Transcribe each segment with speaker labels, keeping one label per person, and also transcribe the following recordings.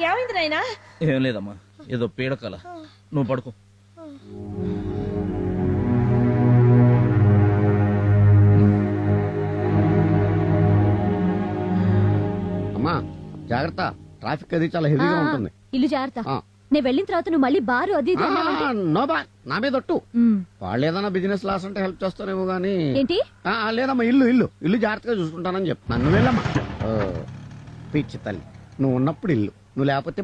Speaker 1: ఏమైంది నాయనా?
Speaker 2: ఏం లేదమ్మా, ఏదో పీడకల. నువ్వు పడుకో.
Speaker 3: అమ్మా జాగ్రత్త, ట్రాఫిక్ అది చాలా హెవీగా ఉంటుంది.
Speaker 4: ఇల్లు జాగ్రత్త. నేను వెళ్ళిన తర్వాత నువ్వు మళ్ళీ బారు అది
Speaker 3: నో బార్, నా మీద ఒట్టు. వాళ్ళు ఏదైనా బిజినెస్ లాస్ అంటే హెల్ప్ చేస్తారేమో గానీ.
Speaker 4: ఏంటి?
Speaker 3: లేదమ్మా, ఇల్లు ఇల్లు ఇల్లు జాగ్రత్తగా చూసుకుంటానని చెప్పు. నన్ను వెళ్ళమ్మా. పిచ్చి తల్లి, నువ్వు ఉన్నప్పుడు ఇల్లు, నువ్వు లేకపోతే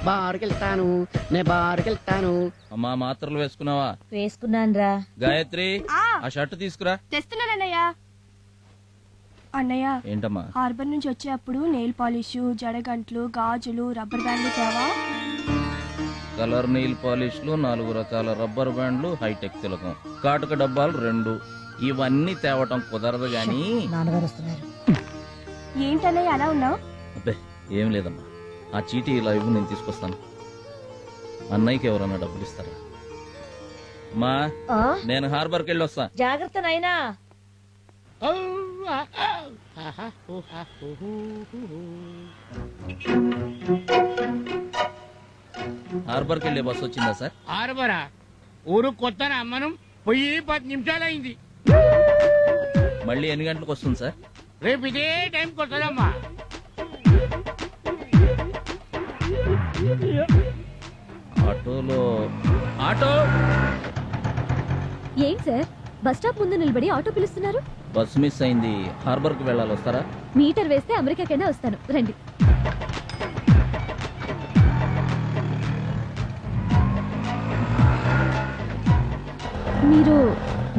Speaker 3: బార్కి వెళ్తాను, నే బార్కి వెళ్తాను.
Speaker 2: అమ్మా మాత్రలు వేసుకున్నావా?
Speaker 1: వేసుకున్నానురా.
Speaker 2: గాయత్రి, ఆ షర్ట్ తీసుకురా.
Speaker 5: తెస్తున్నానన్నయ్య. అన్నయ్య,
Speaker 2: ఏంటమ్మా?
Speaker 5: హార్బర్ నుంచి వచ్చేటప్పుడు నెయిల్ పాలిష్, జడగంట్లు, గాజులు, రబ్బర్ బ్యాండ్లు తేవా?
Speaker 2: కలర్ నెయిల్ పాలిష్లు, 4 రకాల రబ్బర్ బ్యాండ్లు, హైటెక్ తిలకం, కాటుక డబ్బాలు 2. ఇవన్నీ తేవటం కుదరదు గాని.
Speaker 1: నాన్నగారు వస్తున్నారు.
Speaker 5: ఏంటన్నయ్య అలా ఉన్నావు?
Speaker 2: అబ్బే ఏం లేదమ్మా, ఆ చీటీ ఇలా ఇవ్వు, నేను తీసుకొస్తాను. అన్నయ్యకి ఎవరన్నా డబ్బులు ఇస్తారా? అమ్మా, నేను హార్బర్కి వెళ్ళి వస్తా.
Speaker 1: జాగ్రత్త నాయనా.
Speaker 2: హార్బర్కి వెళ్ళే బస్సు వచ్చిందా సార్?
Speaker 6: హార్బరా? ఊరు కొత్తనా? మనం పోయి 10 నిమిషాలైంది.
Speaker 2: మళ్ళీ ఎన్ని గంటలకు వస్తుంది సార్?
Speaker 6: రేపు ఇదే టైంకి వస్తుందమ్మా.
Speaker 2: ఆటోలో ఆటో.
Speaker 4: ఏంటి సార్, బస్ స్టాప్ ముందు నిలబడి ఆటో పిలుస్తున్నారు?
Speaker 2: బస్సు మిస్ అయింది, హార్బర్కి వెళ్ళాలి, వస్తారా?
Speaker 4: మీటర్ వేస్తే అమెరికాకైనా వస్తాను, రండి. మీరు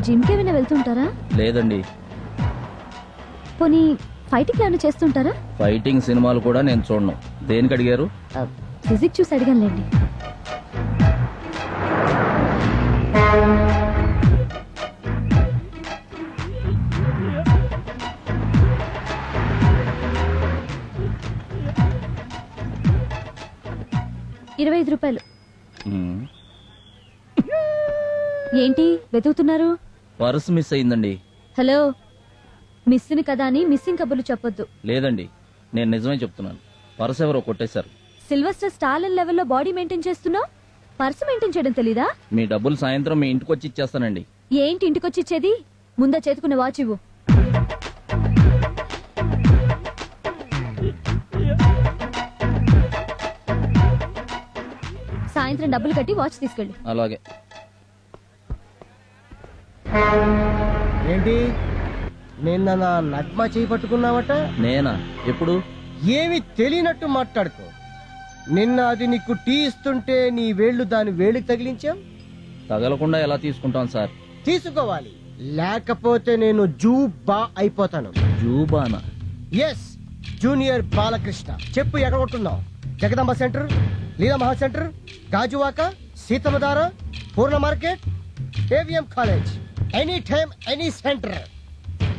Speaker 4: జిమ్కి ఏమైనా వెళ్తుంటారా?
Speaker 2: లేదండి.
Speaker 4: పోనీ ఫైటింగ్ ఏమైనా చేస్తుంటారా?
Speaker 2: ఫైటింగ్ సినిమాలు కూడా నేను చూడను. దేనికి అడిగారు?
Speaker 4: ఫిజిక్ చూసి అడిగానులేండి. ₹25. ఏంటి వెతుకుతున్నారు?
Speaker 2: పర్సు మిస్ అయిందండి.
Speaker 4: హలో, మిస్సింగ్ కదా అని మిస్సింగ్ కబుర్లు చెప్పొద్దు.
Speaker 2: లేదండి, నేను నిజమే చెప్తున్నాను. పర్సు ఎవరో కొట్టేశారు.
Speaker 4: సిల్వస్టర్ స్టాలిన్ లెవెల్లో బాడీ మెయింటైన్ చేస్తున్నావు, పర్సు మెయింటైన్ చేయడం తెలీదా?
Speaker 2: మీ డబ్బులు సాయంత్రం మీ ఇంటికి వచ్చి ఇచ్చేస్తానండి.
Speaker 4: ఏంటి ఇంటికొచ్చి ఇచ్చేది? ముందా చేతుకున్న వాచ్ ఇవ్వు. సాయంత్రం డబ్బులు కట్టి వాచ్ తీసుకెళ్ళి.
Speaker 2: అలాగే.
Speaker 7: ఏంటి నిన్న నా నగ్మ చేయి పట్టుకున్నావట?
Speaker 2: నేనా? ఎప్పుడు?
Speaker 7: ఏమి తెలియనట్టు మాట్లాడుకో. నిన్న అది నీకు టీ ఇస్తుంటే నీ వేళ్లు దాని వేళ్ళకి తగిలించాం.
Speaker 2: తగలకుండా ఎలా తీసుకుంటాం సార్?
Speaker 7: తీసుకోవాలి, లేకపోతే నేను జూబా అయిపోతాను.
Speaker 2: జూబానా?
Speaker 7: Yes, junior Balakrishna. చెప్పు, ఎక్కడ కొట్టున్నావు? Jagadamba centre, Leela Maha centre, Gajuwaka, Seethammadhara, Poorna market, AVM college. Any time any centre.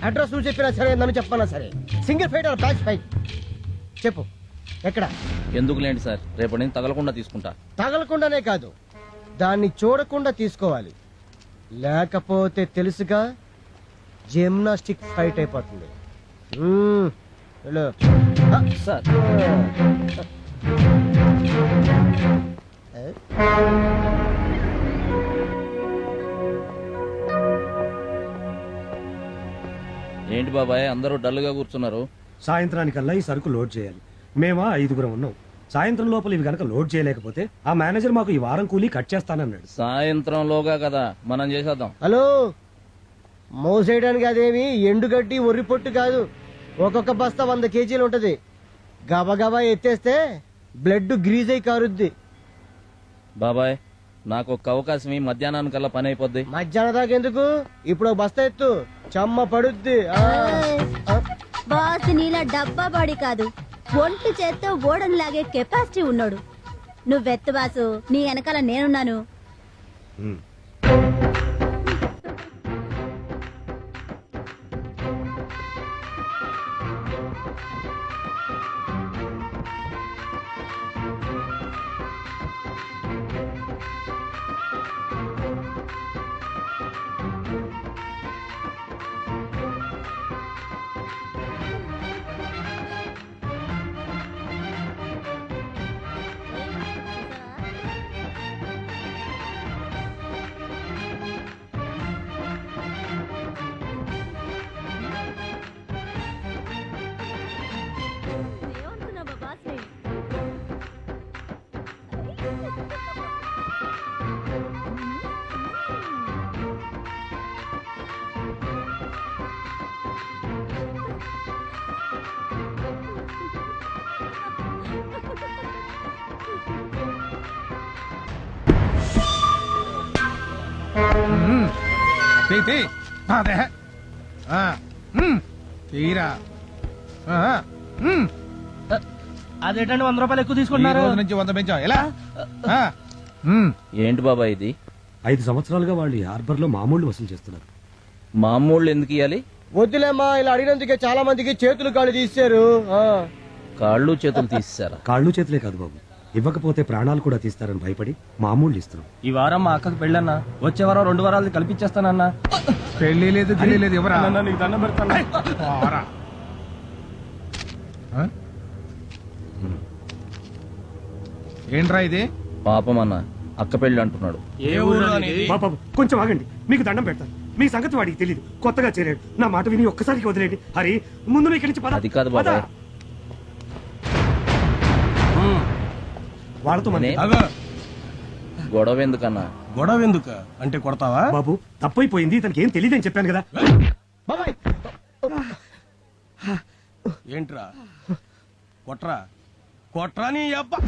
Speaker 7: Address నువ్వు చెప్పినా సరే, నన్ను చెప్పనా సరే. Single fight or batch fight? చెప్పు ఎక్కడ?
Speaker 2: ఎందుకులేండి సార్, రేపటి నుంచి తగలకుండా తీసుకుంటా.
Speaker 7: తగలకుండానే కాదు, దాన్ని చూడకుండా తీసుకోవాలి. లేకపోతే తెలుసుగా, జిమ్నాస్టిక్ ఫైట్ అయిపోతుంది.
Speaker 2: సార్ ఏంటి బాబాయ్, అందరూ డల్గా కూర్చున్నారు?
Speaker 8: సాయంత్రానికల్లా ఈ సరుకు లోడ్ చేయాలి. మేమా 5 ఉన్నాం. సాయంత్రం లోపల ఇవి గనక లోడ్ చేయలేకపోతే ఆ మేనేజర్ మాకు ఈ వారం కూలీ కట్ చేస్తానన్నాడు.
Speaker 2: సాయంత్రంలోగా కదా, మనం చేసేద్దాం.
Speaker 7: హలో, మోసేయడానికి అదేమి ఎండుగడ్డి ఒర్రి పొట్టు కాదు. ఒక్కొక్క బస్తా 100 కేజీలు ఉంటది. గబగబా ఎత్తేస్తే బ్లడ్ గ్రీజ్ అయి కారుద్ది.
Speaker 2: బాబాయ్, నాకు ఒక అవకాశం, మధ్యాహ్నానికల్లా పని అయిపోద్ది.
Speaker 7: మధ్యాహ్నం దాకా ఎందుకు? ఇప్పుడు ఒక బస్తా ఎత్తు, చెమ్మ పడుద్ది.
Speaker 9: బాస్ నీలా డబ్బా బాడీ కాదు, ఒంటి చేత్తో ఓడను లాగే కెపాసిటీ ఉన్నాడు. నువ్వెత్తు బాసు, నీ వెనకాల నేనున్నాను.
Speaker 10: అదే తీరా
Speaker 7: అదేంటండి 100 రూపాయలు ఎక్కువ
Speaker 10: ఈ
Speaker 7: తీసుకుంటున్నారు
Speaker 10: రోజు నుంచి 100 పెంచాం ఎలా
Speaker 2: ఏంటి బాబా ఇది?
Speaker 8: 5 సంవత్సరాలుగా వాళ్ళు ఈ హార్బర్ లో మామూలు వసూలు చేస్తున్నారు.
Speaker 2: మామూళ్ళు ఎందుకు ఇవ్వాలి?
Speaker 7: వద్దులేమ్మా ఇలా అడిగినందుకే చాలా మందికి చేతులు కాళ్ళు తీశారు
Speaker 2: కాళ్ళు చేతులు తీసేశారా?
Speaker 8: కాళ్ళు చేతులే కాదు బాబు, ఇవ్వకపోతే ప్రాణాలు కూడా తీస్తారని భయపడి మామూలు ఇస్తున్నాం.
Speaker 7: ఈ వారం మా అక్కకి పెళ్ళన్నా, వచ్చే వారం 2 వారాలు కల్పించేస్తానన్నా.
Speaker 10: పెళ్లి లేదు గిల్లి లేదు ఎవరా
Speaker 7: నీకు దండం పెడతాను.
Speaker 10: పోరా. ఆ? ఏంట్రా ఇది
Speaker 2: పాపం అన్న, అక్క పెళ్లి అంటున్నాడు.
Speaker 8: బాబు కొంచెం ఆగండి, మీకు దండం పెడతాను. మీ సంగతి వాడికి తెలియదు, కొత్తగా చేరాడు. నా మాట విని ఒక్కసారికి వదిలేండి. హరి ముందు నువ్వు ఇక్కడి నుంచి పద.
Speaker 2: అది కాదు బాబాయ్.
Speaker 8: వాళ్ళతో మన
Speaker 2: నే- గొడవ ఎందుకన్నా?
Speaker 10: గొడవ ఎందుకు అంటే కొడతావా
Speaker 8: బాబు తప్పైపోయింది, తనకి ఏం తెలియదని చెప్పాను కదా.
Speaker 10: ఏంట్రా కొట్రా కొట్రా నీ అబ్బా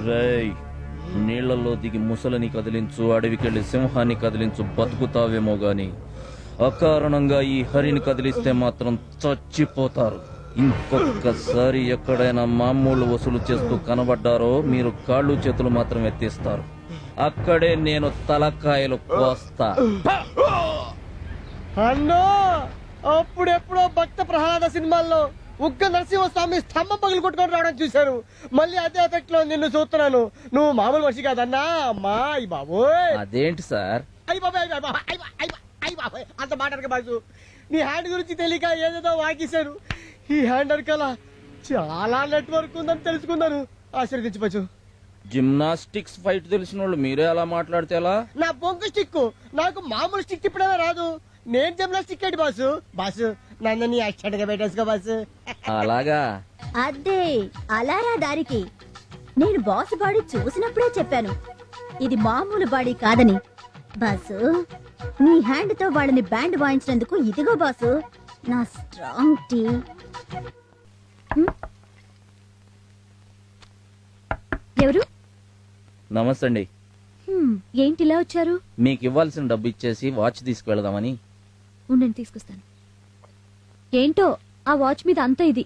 Speaker 2: రేయ్, నీళ్లలో దిగి ముసలిని కదిలించు, అడవికెళ్లి సింహాన్ని కదిలించు, బతుకుతావేమో గాని అకారణంగా ఈ హరిని కదిలిస్తే మాత్రం చచ్చిపోతారు. ఇంకొకసారి ఎక్కడైనా మామూలు వసూలు చేస్తూ కనబడ్డారో మీరు కాళ్ళు చేతులు మాత్రం ఎత్తిస్తారు. అక్కడే నేను తలకాయలు కోస్తా.
Speaker 7: అన్నో అప్పుడెప్పుడో భక్త ప్రహ్లాద సినిమాల్లో ఉగ్గ నరసింహస్వామి స్తంభం పగిలి కొట్టుకొని రావడం చూశాను. మళ్ళీ అదే ఎఫెక్ట్ లో నిన్ను చూస్తున్నాను. నువ్వు మామూలు మనిషి కాదన్నా. అమ్మా అయ్యి బాబోయ్.
Speaker 2: అదేంటి సార్?
Speaker 7: అయ్యి బాబాయ్ అయ్యి బాబాయ్ అంత మాట్లాడక బాజు. నీ హ్యాండ్ గురించి తెలియక ఏదేదో వాకిశాను. ఈ హ్యాండ్ అరకల చాలా నెట్వర్క్ ఉందని తెలుసుకున్నాను. ఆశీర్వదించవచ్చు.
Speaker 2: జిమ్నాస్టిక్స్ ఫైట్ తెలిసిన వాళ్ళు మీరే అలా మాట్లాడితే ఎలా?
Speaker 7: నా బొంగు స్టిక్ నాకు మామూలు స్టిక్ ఇప్పుడైనా రాదు. నేను జిమ్నాస్టిక్ ఏంటి బాసు? బాసు నన్ను నీ యాక్సిడెంట్ గా పెట్టేసుకో బాసు.
Speaker 2: అలాగా?
Speaker 9: అదే అలారా దారికి. నేను బాస్ బాడీ చూసినప్పుడే చెప్పాను ఇది మామూలు బాడీ కాదని. బాసు నీ హ్యాండ్ తో వాళ్ళని బ్యాండ్ వాయించినందుకు ఇదిగో బాసు నా స్ట్రాంగ్ టీ.
Speaker 4: ఎవరు?
Speaker 2: నమస్తే అండి.
Speaker 4: ఏంటి ఇలా వచ్చారు?
Speaker 2: మీకు ఇవ్వాల్సిన డబ్బు ఇచ్చేసి వాచ్ తీసుకువెళదామని.
Speaker 4: ఉండండి తీసుకొస్తాను. ఏంటో ఆ వాచ్ మీద అంత ఇది.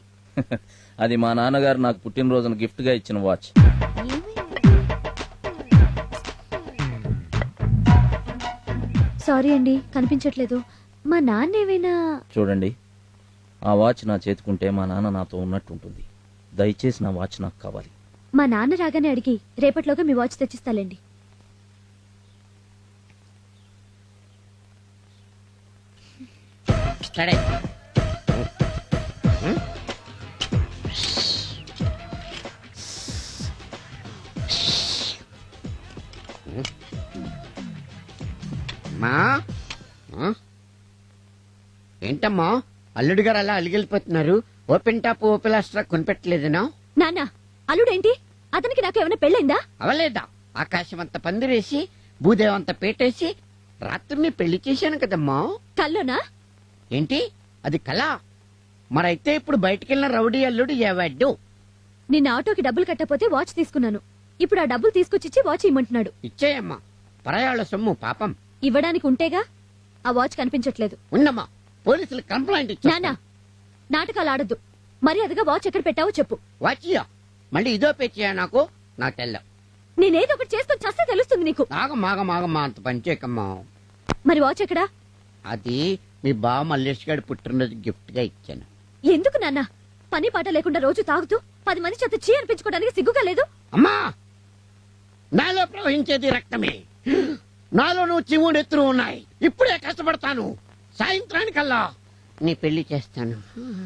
Speaker 2: అది మా నాన్నగారు నాకు పుట్టినరోజున గిఫ్ట్ గా ఇచ్చిన వాచ్.
Speaker 4: సారీ అండి కనిపించట్లేదు. మా నాన్న ఏమైనా
Speaker 2: చూడండి, ఆ వాచ్ నా చేతుకుంటే మా నాన్న నాతో ఉన్నట్టు ఉంటుంది. దయచేసి నా వాచ్ నాకు కావాలి.
Speaker 4: మా నాన్న రాగానే అడిగి రేపటిలోగా మీ వాచ్ తెచ్చిస్తాలేండి.
Speaker 3: ఇస్తాడే. మా ఏంటమ్మా అల్లుడు గారు అలా అలిగిలిపోతున్నారు? ఓపెన్ టాప్ ఓపెన్ లాస్ట్రా కొనిపెట్టలేదనా?
Speaker 4: నాన్న అల్లుడేంటి? అతనికి నాకు ఏమైనా పెళ్ళైందా?
Speaker 3: అవలేదా? ఆకాశం అంత పందిరేసి భూదేవంత పేటేసి రాత్రిని పెళ్లి చేశాను కదమ్మా.
Speaker 4: కల్లోనా?
Speaker 3: ఏంటి అది కళ? మరైతే ఇప్పుడు బయటికెళ్ళిన రౌడీ అల్లుడు ఏవాడు?
Speaker 4: నిన్న ఆటోకి డబ్బులు కట్టపోతే వాచ్ తీసుకున్నాను. ఇప్పుడు ఆ డబ్బులు తీసుకొచ్చిచ్చి వాచ్ ఇమ్మంటున్నాడు.
Speaker 3: ఇచ్చేయమ్మా, పరాయాళ్ళ సొమ్ము పాపం.
Speaker 4: ఇవ్వడానికి ఉంటేగా. ఆ వాచ్ కనిపించట్లేదు.
Speaker 3: ఉన్నమ్మా, పోలీసులు కంప్లైంట్ ఇచ్చా.
Speaker 4: నాన్న నాటకాలు ఆడద్దు. మర్యాదగా వాచ్ ఎక్కడ పెట్టావో చెప్పు.
Speaker 3: వాచియా మళ్ళీ ఇదో పేచియా నాకు తెల్ల.
Speaker 4: నేనేదో ఒకటి చేసుకొని చస్తే తెలుస్తుంది నీకు.
Speaker 3: ఆగమాగమాగమ్మా, అంత పనిచేయకమ్మా.
Speaker 4: మరి వాచ్ ఎక్కడా?
Speaker 3: అది మీ బావ మల్లేష్ గారి పుట్టినరోజు గిఫ్ట్ గా ఇచ్చాను.
Speaker 4: ఎందుకు నాన్న? పని పాట లేకుండా రోజు తాగుతూ 10 మంది చేత చీ అనిపించుకోవడానికి సిగ్గుగా లేదు?
Speaker 3: అమ్మా, నాలో ప్రవహించేది రక్తమే. నాలోనూ చివుడెత్తులు ఉన్నాయి. ఇప్పుడే కష్టపడతాను. సాయంత్రానికల్లా నీ పెళ్లి చేస్తాను.